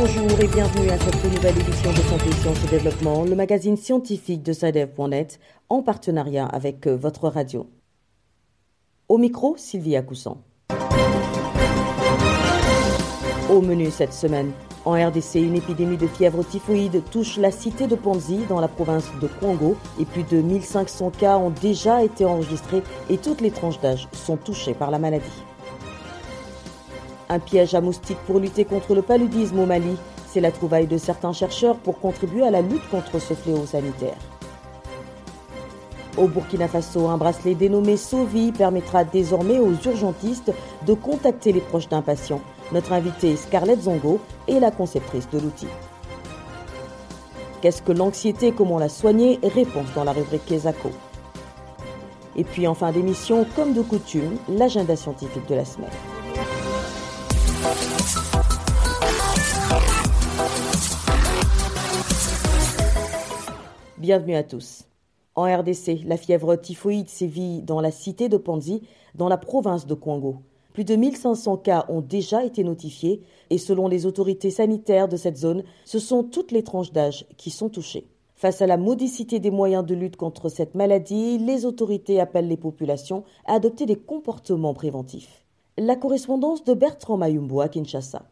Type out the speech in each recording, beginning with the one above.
Bonjour et bienvenue à cette nouvelle édition de Santé, Sciences et Développement, le magazine scientifique de SciDev.net, en partenariat avec votre radio. Au micro, Sylvia Coussan. Au menu cette semaine, en RDC, une épidémie de fièvre typhoïde touche la cité de Panzi dans la province de Kwango et plus de 1500 cas ont déjà été enregistrés et toutes les tranches d'âge sont touchées par la maladie. Un piège à moustiques pour lutter contre le paludisme au Mali, c'est la trouvaille de certains chercheurs pour contribuer à la lutte contre ce fléau sanitaire. Au Burkina Faso, un bracelet dénommé Sovi permettra désormais aux urgentistes de contacter les proches d'un patient. Notre invitée Scarlett Zongo est la conceptrice de l'outil. Qu'est-ce que l'anxiété, comment la soigner? Réponse dans la rubrique Kesako. Et puis en fin d'émission, comme de coutume, l'agenda scientifique de la semaine. Bienvenue à tous. En RDC, la fièvre typhoïde sévit dans la cité de Panzi, dans la province de Kwango. Plus de 1500 cas ont déjà été notifiés et selon les autorités sanitaires de cette zone, ce sont toutes les tranches d'âge qui sont touchées. Face à la modicité des moyens de lutte contre cette maladie, les autorités appellent les populations à adopter des comportements préventifs. La correspondance de Bertrand Mayumbo à Kinshasa.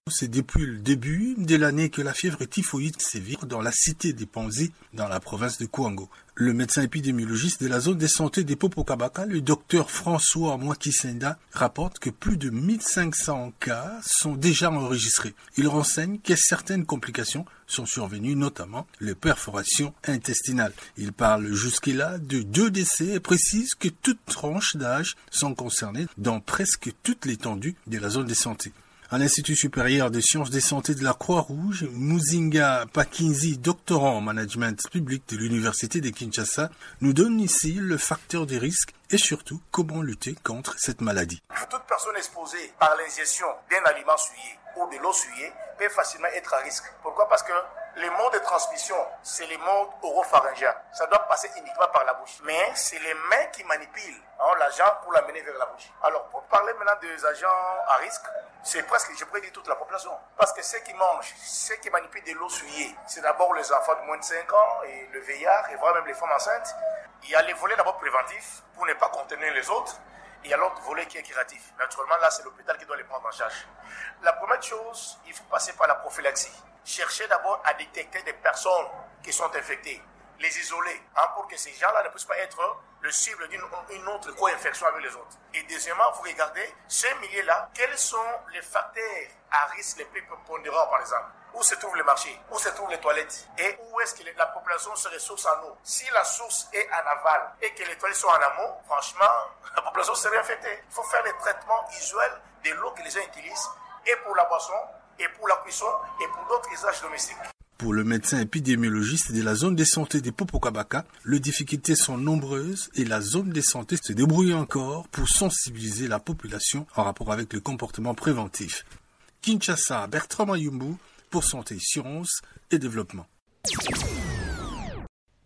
C'est depuis le début de l'année que la fièvre typhoïde sévit dans la cité des Panzi, dans la province de Kwango. Le médecin épidémiologiste de la zone de santé des Popokabaka, le docteur François Mwakisenda, rapporte que plus de 1500 cas sont déjà enregistrés. Il renseigne que certaines complications sont survenues, notamment les perforations intestinales. Il parle jusque-là de 2 décès et précise que toutes tranches d'âge sont concernées dans presque toute l'étendue de la zone de santé. À l'Institut supérieur des sciences de santé de la Croix-Rouge, Muzinga Pakinzi, doctorant en management public de l'Université de Kinshasa, nous donne ici le facteur de risque et surtout comment lutter contre cette maladie. Toute personne exposée par l'ingestion d'un aliment souillé ou de l'eau souillée peut facilement être à risque. Pourquoi? Parce que les modes de transmission, c'est les modes oropharyngiens. Ça doit passer uniquement par la bouche. Mais c'est les mains qui manipulent l'agent pour l'amener vers la bouche. Alors, pour parler maintenant des agents à risque, c'est presque, je pourrais dire, toute la population. Parce que ceux qui mangent, ceux qui manipulent de l'eau souillée, c'est d'abord les enfants de moins de 5 ans et le vieillard, et voire même les femmes enceintes. Il y a les volets d'abord préventifs pour ne pas contenir les autres. Il y a l'autre volet qui est curatif. Naturellement, là, c'est l'hôpital qui doit les prendre en charge. La première chose, il faut passer par la prophylaxie. Chercher d'abord à détecter des personnes qui sont infectées, les isoler, pour que ces gens-là ne puissent pas être le cible d'une autre co-infection avec les autres. Et deuxièmement, vous regardez ces milieux-là, quels sont les facteurs à risque les plus prépondérants, par exemple. Où se trouvent les marchés, où se trouvent les toilettes, et où est-ce que la population se ressource en eau. Si la source est en aval et que les toilettes sont en amont, franchement, la population serait infectée. Il faut faire les traitements usuels de l'eau que les gens utilisent, et pour la boisson, et pour la cuisson, et pour d'autres usages domestiques. Pour le médecin épidémiologiste de la zone de santé des Popokabaka, les difficultés sont nombreuses et la zone de santé se débrouille encore pour sensibiliser la population en rapport avec le comportement préventif. Kinshasa, Bertrand Mayumbu pour Santé, Sciences et Développement.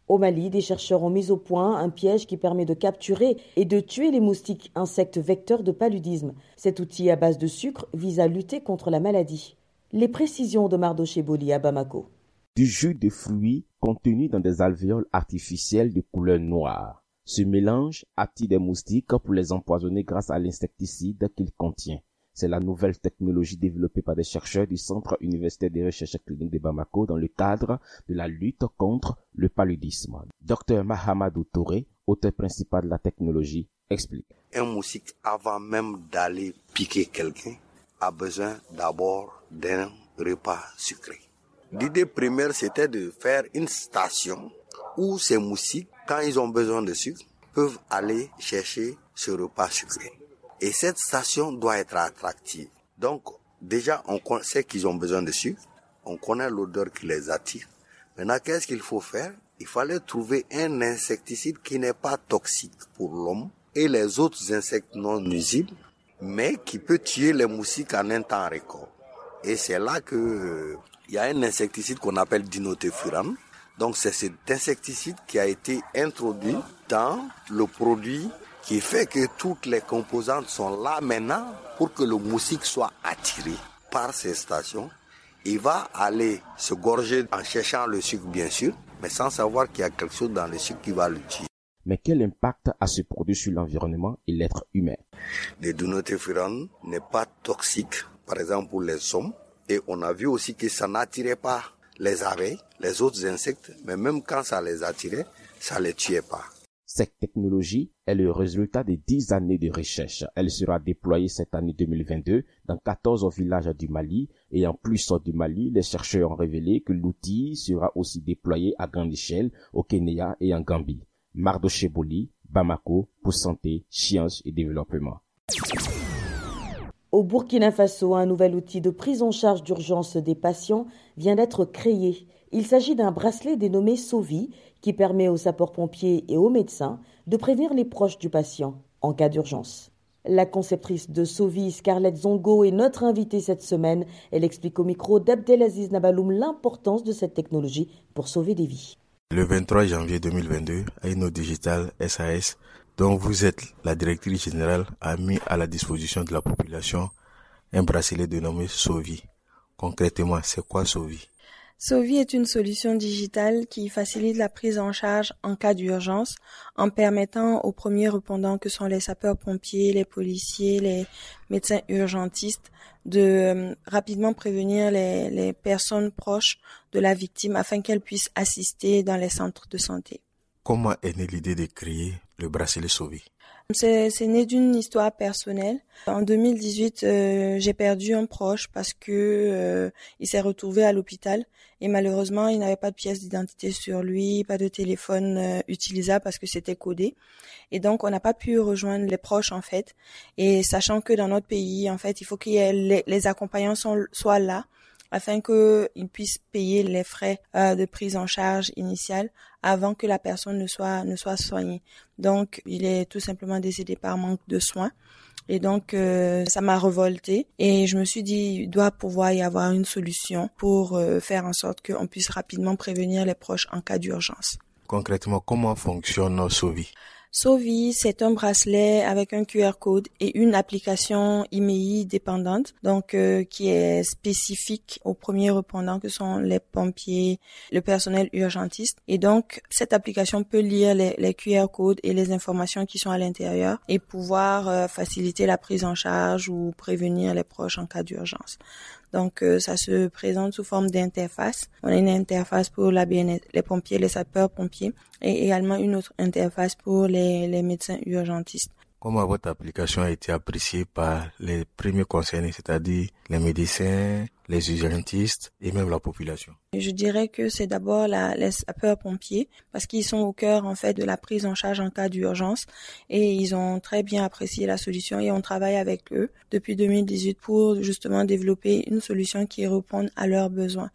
Au Mali, des chercheurs ont mis au point un piège qui permet de capturer et de tuer les moustiques, insectes vecteurs de paludisme. Cet outil à base de sucre vise à lutter contre la maladie. Les précisions de Mardoché Boli à Bamako. Du jus de fruits contenu dans des alvéoles artificielles de couleur noire. Ce mélange attire des moustiques pour les empoisonner grâce à l'insecticide qu'il contient. C'est la nouvelle technologie développée par des chercheurs du Centre universitaire de recherche clinique de Bamako dans le cadre de la lutte contre le paludisme. Dr Mahamadou Touré, auteur principal de la technologie, explique. Un moustique, avant même d'aller piquer quelqu'un, a besoin d'abord d'un repas sucré. L'idée première, c'était de faire une station où ces moustiques, quand ils ont besoin de sucre, peuvent aller chercher ce repas sucré. Et cette station doit être attractive. Donc, déjà, on sait qu'ils ont besoin de sucre. On connaît l'odeur qui les attire. Maintenant, qu'est-ce qu'il faut faire? Il fallait trouver un insecticide qui n'est pas toxique pour l'homme et les autres insectes non nuisibles, mais qui peut tuer les moustiques en un temps record. Et c'est là que il y a un insecticide qu'on appelle dinotefuran. Donc c'est cet insecticide qui a été introduit dans le produit qui fait que toutes les composantes sont là maintenant pour que le moustique soit attiré par ces stations il va aller se gorger en cherchant le sucre bien sûr, mais sans savoir qu'il y a quelque chose dans le sucre qui va le tuer. Mais quel impact a ce produit sur l'environnement et l'être humain? Le dinotéphrone n'est pas toxique, par exemple pour les hommes, et on a vu aussi que ça n'attirait pas les abeilles, les autres insectes, mais même quand ça les attirait, ça les tuait pas. Cette technologie est le résultat de 10 années de recherche. Elle sera déployée cette année 2022 dans 14 villages du Mali. Et en plus du Mali, les chercheurs ont révélé que l'outil sera aussi déployé à grande échelle au Kenya et en Gambie. Mardoché Boli, Bamako, pour santé, sciences et développement. Au Burkina Faso, un nouvel outil de prise en charge d'urgence des patients vient d'être créé. Il s'agit d'un bracelet dénommé Sovi qui permet aux sapeurs-pompiers et aux médecins de prévenir les proches du patient en cas d'urgence. La conceptrice de Sovi, Scarlett Zongo, est notre invitée cette semaine. Elle explique au micro d'Abdelaziz Nabaloum l'importance de cette technologie pour sauver des vies. Le 23 janvier 2022, Aino Digital SAS, dont vous êtes la directrice générale, a mis à la disposition de la population un bracelet dénommé Sovi. Concrètement, c'est quoi Sovi? Sovi est une solution digitale qui facilite la prise en charge en cas d'urgence en permettant aux premiers répondants que sont les sapeurs-pompiers, les policiers, les médecins urgentistes de rapidement prévenir les personnes proches de la victime afin qu'elles puissent assister dans les centres de santé. Comment est née l'idée de créer le bracelet Sovi? C'est né d'une histoire personnelle. En 2018, j'ai perdu un proche parce que il s'est retrouvé à l'hôpital et malheureusement, il n'avait pas de pièce d'identité sur lui, pas de téléphone utilisable parce que c'était codé. Et donc, on n'a pas pu rejoindre les proches en fait. Et sachant que dans notre pays, en fait, il faut que les accompagnants soient là afin qu'ils puissent payer les frais de prise en charge initiale avant que la personne ne soit soignée. Donc, il est tout simplement décédé par manque de soins. Et donc, ça m'a révoltée. Et je me suis dit, il doit pouvoir y avoir une solution pour faire en sorte qu'on puisse rapidement prévenir les proches en cas d'urgence. Concrètement, comment fonctionne Sovi? Sovi, c'est un bracelet avec un QR code et une application IMEI dépendante, donc qui est spécifique aux premiers répondants que sont les pompiers, le personnel urgentiste. Et donc, cette application peut lire les QR codes et les informations qui sont à l'intérieur et pouvoir faciliter la prise en charge ou prévenir les proches en cas d'urgence. Donc, ça se présente sous forme d'interface. On a une interface pour les pompiers, les sapeurs-pompiers et également une autre interface pour les médecins urgentistes. Comment votre application a été appréciée par les premiers concernés, c'est-à-dire les médecins, les urgentistes et même la population? Je dirais que c'est d'abord les sapeurs-pompiers parce qu'ils sont au cœur en fait de la prise en charge en cas d'urgence et ils ont très bien apprécié la solution et on travaille avec eux depuis 2018 pour justement développer une solution qui réponde à leurs besoins.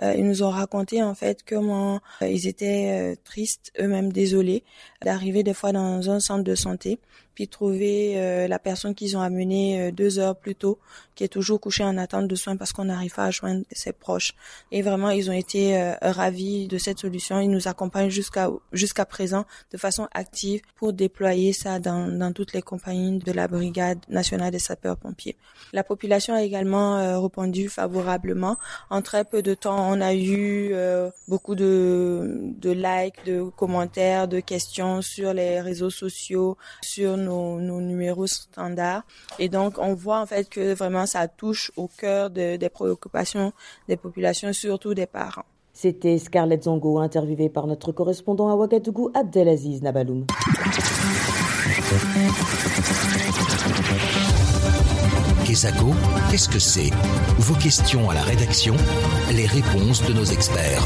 Ils nous ont raconté en fait comment ils étaient tristes, eux-mêmes désolés d'arriver des fois dans un centre de santé puis trouver la personne qu'ils ont amenée 2 heures plus tôt qui est toujours couchée en attente de soins parce qu'on n'arrive pas à joindre ses proches. Et vraiment, ils ont été ravis de cette solution. Ils nous accompagnent jusqu'à présent de façon active pour déployer ça dans toutes les compagnies de la Brigade nationale des sapeurs-pompiers. La population a également répondu favorablement. En très peu de temps, on a eu beaucoup de likes, de commentaires, de questions sur les réseaux sociaux, sur nos numéros standards. Et donc, on voit en fait que vraiment ça touche au cœur des préoccupations des populations, surtout des parents. C'était Scarlett Zongo, interviewée par notre correspondant à Ouagadougou, Abdelaziz Nabaloum. Kesako, qu'est-ce que c'est? Vos questions à la rédaction, les réponses de nos experts.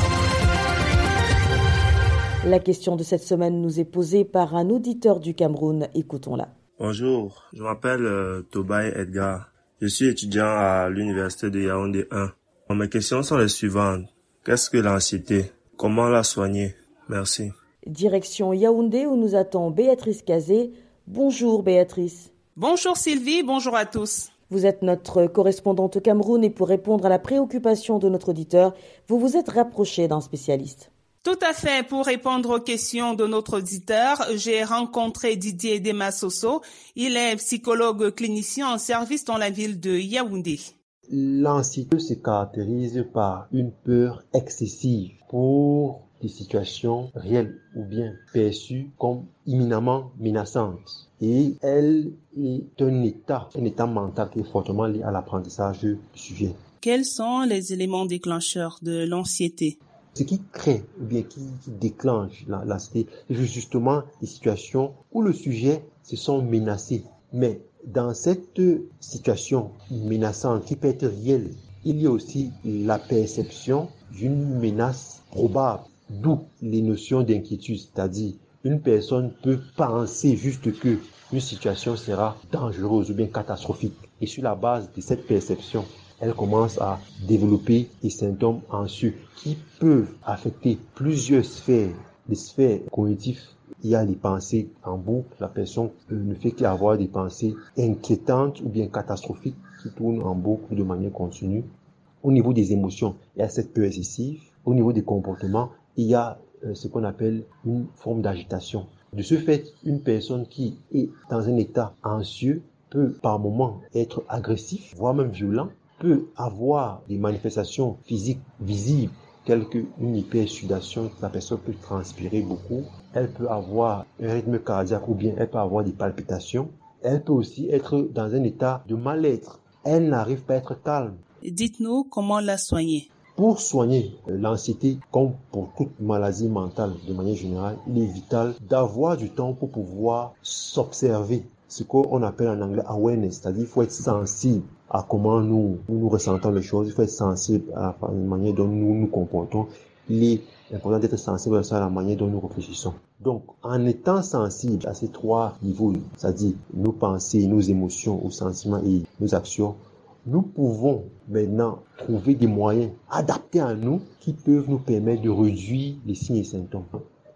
La question de cette semaine nous est posée par un auditeur du Cameroun. Écoutons-la. Bonjour, je m'appelle Tobay Edgar. Je suis étudiant à l'université de Yaoundé 1. Mes questions sont les suivantes. Qu'est-ce que l'anxiété? Comment la soigner? Merci. Direction Yaoundé où nous attend Béatrice Kazé. Bonjour Béatrice. Bonjour Sylvie, bonjour à tous. Vous êtes notre correspondante au Cameroun et pour répondre à la préoccupation de notre auditeur, vous vous êtes rapprochée d'un spécialiste. Tout à fait. Pour répondre aux questions de notre auditeur, j'ai rencontré Didier Demasoso. Il est psychologue clinicien en service dans la ville de Yaoundé. L'anxiété se caractérise par une peur excessive pour des situations réelles ou bien perçues comme imminemment menaçantes. Et elle est un état mental qui est fortement lié à l'apprentissage du sujet. Quels sont les éléments déclencheurs de l'anxiété? Ce qui crée ou bien qui déclenche l'anxiété, c'est justement des situations où le sujet se sent menacé. Mais dans cette situation menaçante qui peut être réelle, il y a aussi la perception d'une menace probable, d'où les notions d'inquiétude, c'est-à-dire une personne peut penser juste que une situation sera dangereuse ou bien catastrophique. Et sur la base de cette perception, elle commence à développer des symptômes anxieux qui peuvent affecter plusieurs sphères, les sphères cognitives. Il y a les pensées en boucle, la personne ne fait qu'avoir des pensées inquiétantes ou bien catastrophiques qui tournent en boucle de manière continue. Au niveau des émotions, il y a cette peur excessive. Au niveau des comportements, il y a ce qu'on appelle une forme d'agitation. De ce fait, une personne qui est dans un état anxieux peut par moments être agressif, voire même violent, peut avoir des manifestations physiques visibles telles qu'une hypersudation, la personne peut transpirer beaucoup, elle peut avoir un rythme cardiaque ou bien elle peut avoir des palpitations, elle peut aussi être dans un état de mal-être, elle n'arrive pas à être calme. Dites-nous comment la soigner. Pour soigner l'anxiété, comme pour toute maladie mentale de manière générale, il est vital d'avoir du temps pour pouvoir s'observer. Ce qu'on appelle en anglais awareness, c'est-à-dire il faut être sensible à comment nous ressentons les choses, il faut être sensible à la manière dont nous nous comportons. Il est important d'être sensible à la manière dont nous réfléchissons. Donc, en étant sensible à ces trois niveaux, c'est-à-dire nos pensées, nos émotions, nos sentiments et nos actions, nous pouvons maintenant trouver des moyens adaptés à nous qui peuvent nous permettre de réduire les signes et symptômes.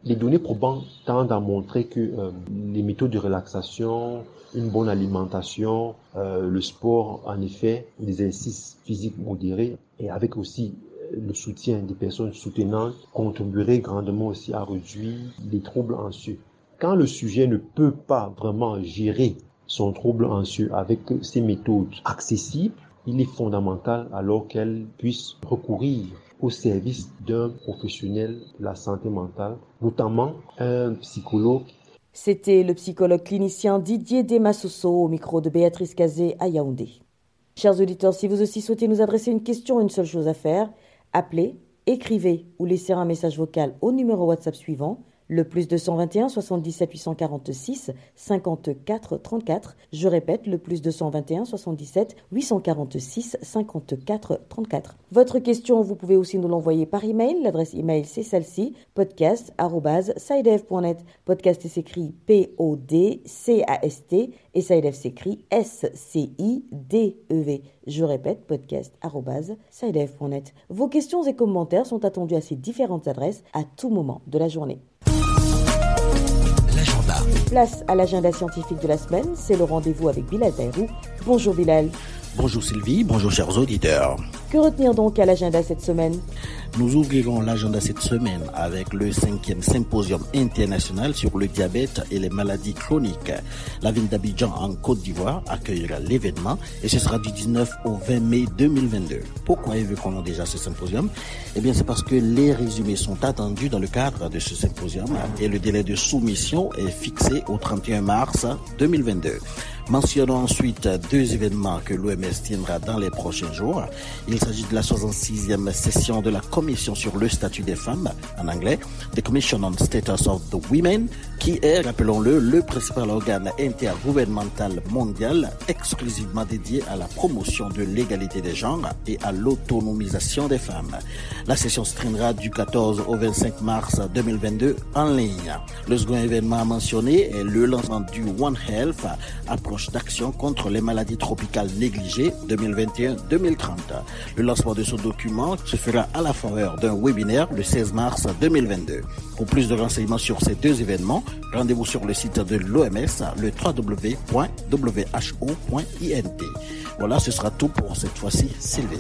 Les données probantes tendent à montrer que les méthodes de relaxation, une bonne alimentation, le sport, en effet, les exercices physiques modérés et avec aussi le soutien des personnes soutenantes contribueraient grandement aussi à réduire les troubles anxieux. Quand le sujet ne peut pas vraiment gérer son trouble anxieux avec ces méthodes accessibles, il est fondamental alors qu'elle puisse recourir au service d'un professionnel de la santé mentale, notamment un psychologue. C'était le psychologue clinicien Didier Demassoso au micro de Béatrice Cazé à Yaoundé. Chers auditeurs, si vous aussi souhaitez nous adresser une question, une seule chose à faire, appelez, écrivez ou laissez un message vocal au numéro WhatsApp suivant, le +221 77 846 54 34. Je répète, le +221 77 846 54 34. Votre question, vous pouvez aussi nous l'envoyer par email. L'adresse email, c'est celle-ci, podcast@sidev.net. Podcast s'écrit PODCAST et Sidev s'écrit SCIDEV. Je répète, podcast@sidev.net. Vos questions et commentaires sont attendus à ces différentes adresses à tout moment de la journée. Place à l'agenda scientifique de la semaine, c'est le rendez-vous avec Bilal Taïrou. Bonjour Bilal. Bonjour Sylvie, bonjour chers auditeurs. Que retenir donc à l'agenda cette semaine ? Nous ouvrirons l'agenda cette semaine avec le 5e symposium international sur le diabète et les maladies chroniques. La ville d'Abidjan en Côte d'Ivoire accueillera l'événement et ce sera du 19 au 20 mai 2022. Pourquoi évoquons-nous déjà ce symposium ? Eh bien c'est parce que les résumés sont attendus dans le cadre de ce symposium et le délai de soumission est fixé au 31 mars 2022. Mentionnons ensuite deux événements que l'OMS tiendra dans les prochains jours. Il s'agit de la 66e session de la Commission sur le statut des femmes, en anglais, The Commission on Status of the Women, qui est, rappelons-le, le principal organe intergouvernemental mondial exclusivement dédié à la promotion de l'égalité des genres et à l'autonomisation des femmes. La session se tiendra du 14 au 25 mars 2022 en ligne. Le second événement mentionné est le lancement du One Health, approche d'action contre les maladies tropicales négligées 2021-2030. Le lancement de ce document se fera à la faveur d'un webinaire le 16 mars 2022. Pour plus de renseignements sur ces deux événements, rendez-vous sur le site de l'OMS, le www.who.int. Voilà, ce sera tout pour cette fois-ci, Sylvie.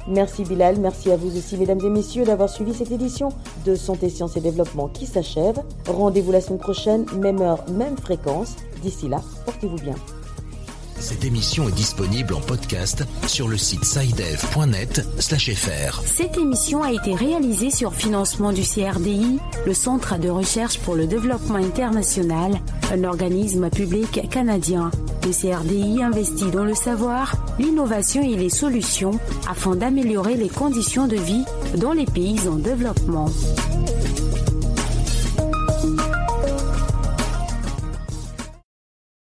Merci Bilal, merci à vous aussi mesdames et messieurs d'avoir suivi cette édition de Santé, Sciences et Développement qui s'achève. Rendez-vous la semaine prochaine, même heure, même fréquence. D'ici là, portez-vous bien. Cette émission est disponible en podcast sur le site sidev.net/fr. Cette émission a été réalisée sur financement du CRDI, le Centre de recherche pour le développement international, un organisme public canadien. Le CRDI investit dans le savoir, l'innovation et les solutions afin d'améliorer les conditions de vie dans les pays en développement.